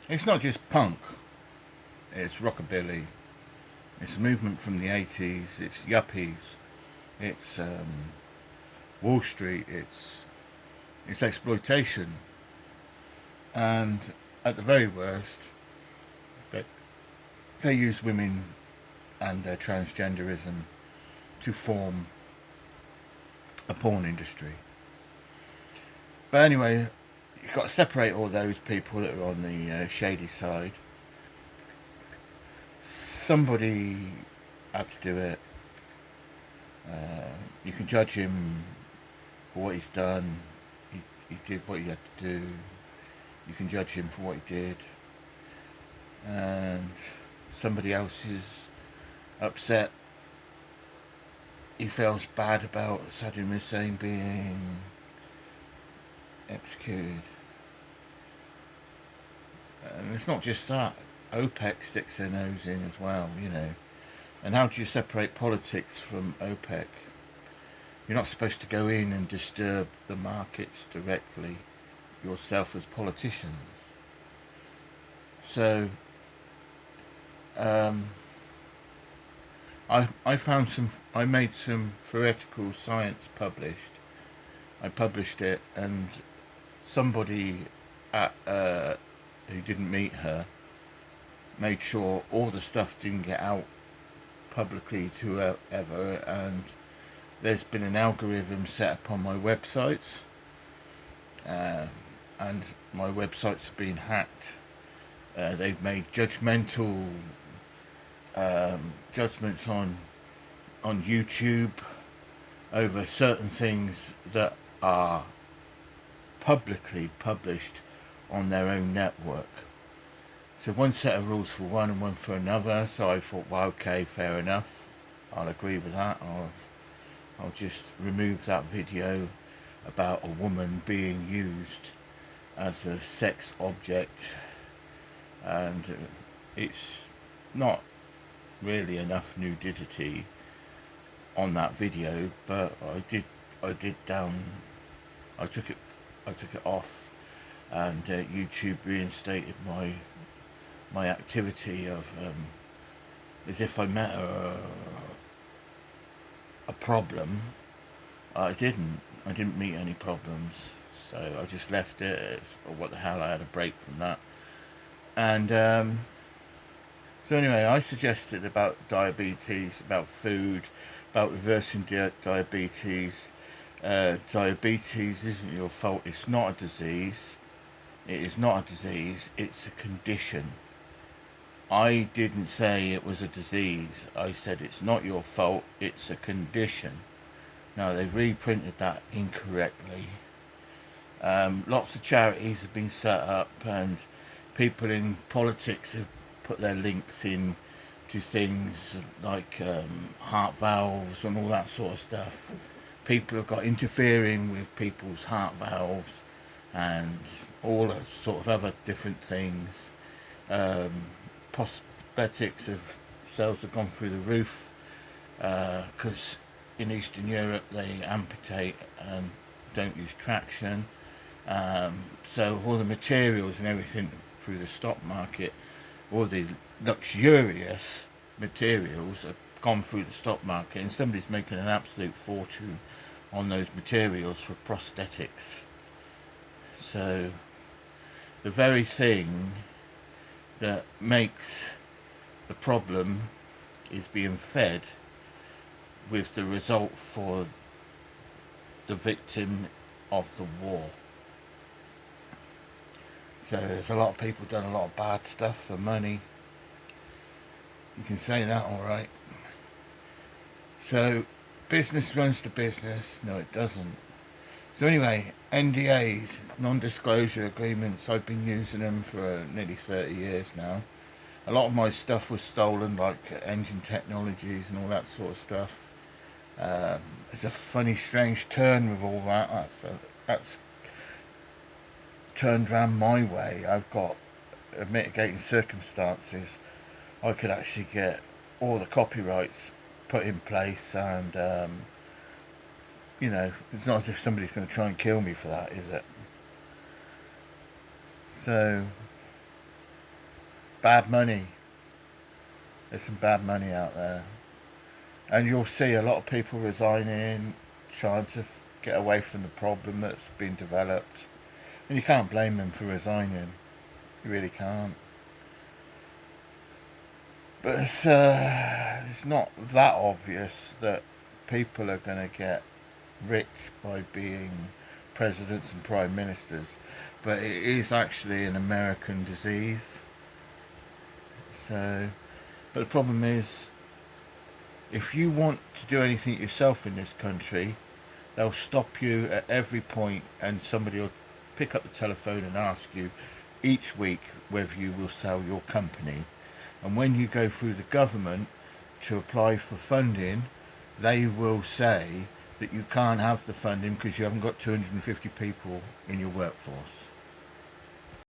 It's not just punk, it's rockabilly, it's a movement from the 80s, it's yuppies, it's Wall Street, it's exploitation, and at the very worst, they, they use women and their transgenderism to form a porn industry. But anyway, you've got to separate all those people that are on the shady side. Somebody had to do it. You can judge him for what he's done. He did what he had to do. You can judge him for what he did. And somebody else is upset. He feels bad about Saddam Hussein being executed. And it's not just that. OPEC sticks their nose in as well, you know. And how do you separate politics from OPEC? You're not supposed to go in and disturb the markets directly yourself as politicians. So I found some. I made some theoretical science published. I published it, and somebody at who didn't meet her made sure all the stuff didn't get out publicly to whoever, and there's been an algorithm set up on my websites, and my websites have been hacked. They've made judgmental judgments on YouTube over certain things that are publicly published on their own network. So one set of rules for one and one for another. So I thought, well, okay, fair enough. I'll agree with that. I'll just remove that video about a woman being used as a sex object, and it's not really enough nudity on that video, but I took it off, and YouTube reinstated my activity of as if I met a problem. I didn't meet any problems, so I just left it. What the hell, I had a break from that. And so anyway, I suggested about diabetes, about food, about reversing diabetes. Diabetes isn't your fault. It's not a disease. It is not a disease. It's a condition. I didn't say it was a disease. I said it's not your fault. It's a condition. Now, they've reprinted that incorrectly. Lots of charities have been set up, and people in politics have put their links in to things like heart valves and all that sort of stuff. People have got interfering with people's heart valves and all sort of other different things. Prosthetics of sales have gone through the roof because in Eastern Europe they amputate and don't use traction. So all the materials and everything through the stock market, all the luxurious materials have gone through the stock market, and somebody's making an absolute fortune on those materials for prosthetics. So the very thing that makes the problem is being fed, with the result for the victim of the war. So there's a lot of people done a lot of bad stuff for money. You can say that, all right. So business runs the business. No, it doesn't. So anyway, NDAs, non-disclosure agreements, I've been using them for nearly 30 years now. A lot of my stuff was stolen, like engine technologies and all that sort of stuff. It's a funny, strange turn with all that. That's turned around my way. I've got mitigating circumstances. I could actually get all the copyrights put in place, and it's not as if somebody's going to try and kill me for that, is it? So bad money. There's some bad money out there. And you'll see a lot of people resigning, trying to get away from the problem that's been developed. And you can't blame them for resigning. You really can't. But it's not that obvious that people are going to get rich by being presidents and prime ministers. But it is actually an American disease. So, but the problem is, if you want to do anything yourself in this country, they'll stop you at every point, and somebody will pick up the telephone and ask you each week whether you will sell your company. And when you go through the government to apply for funding, they will say that you can't have the funding because you haven't got 250 people in your workforce.